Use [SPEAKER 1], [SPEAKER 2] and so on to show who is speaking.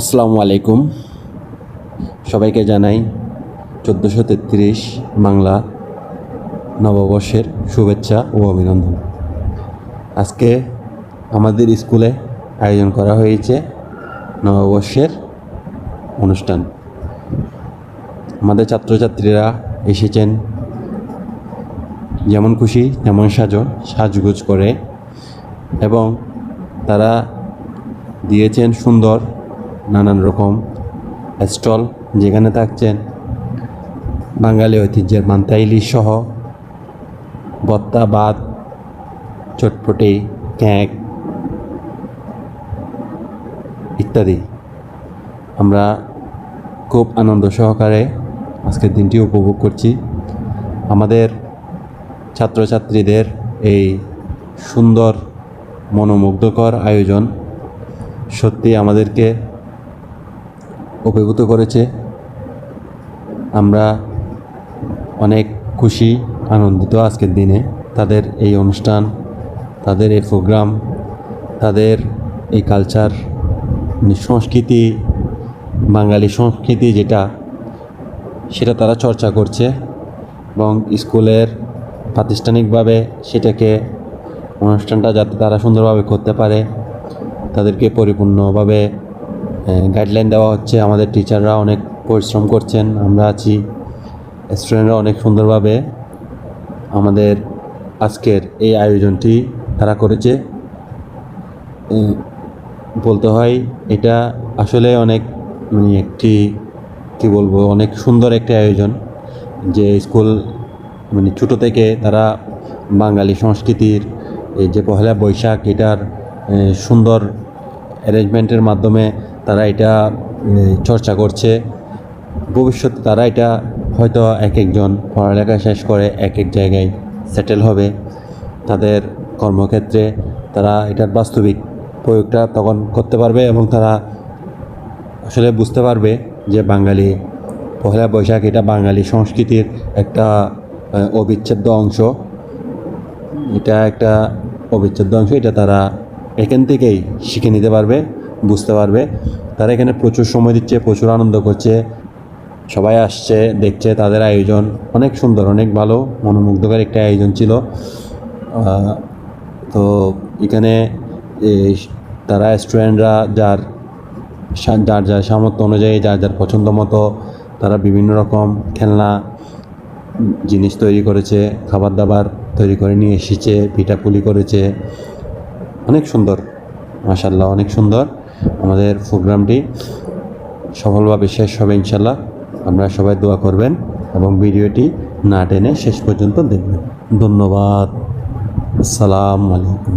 [SPEAKER 1] আসসালামু আলাইকুম। সবাইকে জানাই 1433 বাংলা নববর্ষের শুভেচ্ছা ও অভিনন্দন। আজকে আমাদের স্কুলে আয়োজন করা হয়েছে নববর্ষের অনুষ্ঠান। আমাদের ছাত্রছাত্রীরা এসেছেন যেমন খুশি তেমন সাজগোজ করে, এবং তারা দিয়েছেন সুন্দর নানান রকম স্টল, যেখানে থাকছেন বাঙালি ঐতিহ্যের মান্তা ইলিশ সহ ভর্তা, ভাত, চটপটি, কেক ইত্যাদি। আমরা খুব আনন্দ সহকারে আজকের দিনটি উপভোগ করছি। আমাদের ছাত্রছাত্রীদের এই সুন্দর মনোমুগ্ধকর আয়োজন সত্যি আমাদেরকে অভিভূত করেছে। আমরা অনেক খুশি, আনন্দিত আজকের দিনে। তাদের এই অনুষ্ঠান, তাদের এই প্রোগ্রাম, তাদের এই কালচার, সংস্কৃতি, বাঙালি সংস্কৃতি সেটা তারা চর্চা করছে, এবং স্কুলের প্রাতিষ্ঠানিকভাবে সেটাকে অনুষ্ঠানটা যাতে তারা সুন্দরভাবে করতে পারে তাদেরকে পরিপূর্ণভাবে গাইডলাইন দেওয়া হচ্ছে। আমাদের টিচাররা অনেক পরিশ্রম করছেন, আমরা আছি, স্টুডেন্টরা অনেক সুন্দরভাবে আমাদের আজকের এই আয়োজনটি তারা করেছে। বলতে হয় এটা আসলে অনেক অনেক সুন্দর একটি আয়োজন, যে স্কুল ছোটো থেকে তারা বাঙালি সংস্কৃতির এই যে পহেলা বৈশাখ, এটার সুন্দর অ্যারেঞ্জমেন্টের মাধ্যমে তারা এটা চর্চা করছে। ভবিষ্যতে তারা এটা হয়তো এক একজন পড়ালেখা শেষ করে এক এক জায়গায় সেটেল হবে, তাদের কর্মক্ষেত্রে তারা এটার বাস্তবিক প্রয়োগটা তখন করতে পারবে, এবং তারা আসলে বুঝতে পারবে যে বাঙালি পহেলা বৈশাখ এটা বাঙালি সংস্কৃতির একটা অবিচ্ছেদ্য অংশ। এটা তারা এখান থেকেই শিখে নিতে পারবে, বুঝতে পারবে। তারা এখানে প্রচুর সময় দিচ্ছে, প্রচুর আনন্দ করছে, সবাই আসছে, দেখছে। তাদের আয়োজন অনেক সুন্দর, অনেক ভালো, মনোমুগ্ধকর একটা আয়োজন ছিল। তো এখানে তারা স্টুডেন্টরা যার যার সামর্থ্য অনুযায়ী, যার পছন্দ মতো তারা বিভিন্ন রকম খেলনা জিনিস তৈরি করেছে, খাবার দাবার তৈরি করে নিয়ে এসেছে, পিঠাপুলি করেছে। অনেক সুন্দর, মাশাআল্লাহ, অনেক সুন্দর। আমাদের প্রোগ্রামটি সফলভাবে শেষ হবে ইনশাআল্লাহ। আপনারা সবাই দোয়া করবেন এবং ভিডিওটি না টেনে শেষ পর্যন্ত দেখবেন। ধন্যবাদ। আসসালামু আলাইকুম।